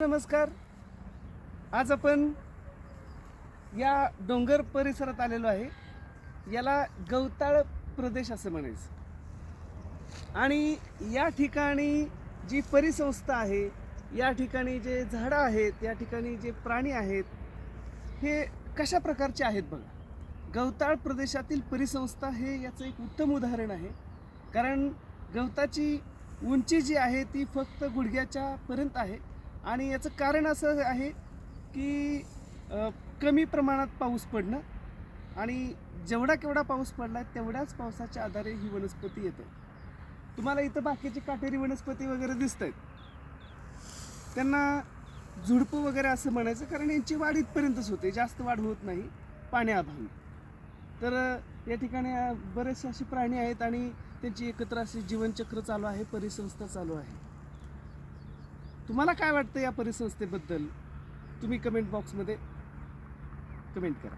नमस्कार. आज आपण या डोंगर परिसरात आलेलो आहे. याला गवताळ प्रदेश असं म्हणायचं. आणि या ठिकाणी जी परिसंस्था आहे, या ठिकाणी जे झाडं आहेत, या ठिकाणी जे प्राणी आहेत, हे कशा प्रकारचे आहेत बघा. गवताळ प्रदेशातील परिसंस्था हे याचं एक उत्तम उदाहरण आहे. कारण गवताची उंची जी आहे ती फक्त गुडघ्याच्या पर्यंत आहे. आणि याचं कारण असं आहे की कमी प्रमाणात पाऊस पडणं आणि जेवढा केवढा पाऊस पडला तेवढ्याच पावसाच्या आधारे ही वनस्पती येते. तुम्हाला इथं बाकीची काटेरी वनस्पती वगैरे दिसत आहेत, त्यांना झुडपं वगैरे असं म्हणायचं, कारण यांची वाढ इथपर्यंतच होते, जास्त वाढ होत नाही पाण्याअभावी. तर या ठिकाणी बरेचसे असे प्राणी आहेत आणि त्यांची एकत्र अशी जीवनचक्र चालू आहे, परिसंस्था चालू आहे. तुम्हाला काय वाटतं या परिसंस्थेबद्दल? तुम्ही कमेंट बॉक्समध्ये कमेंट करा.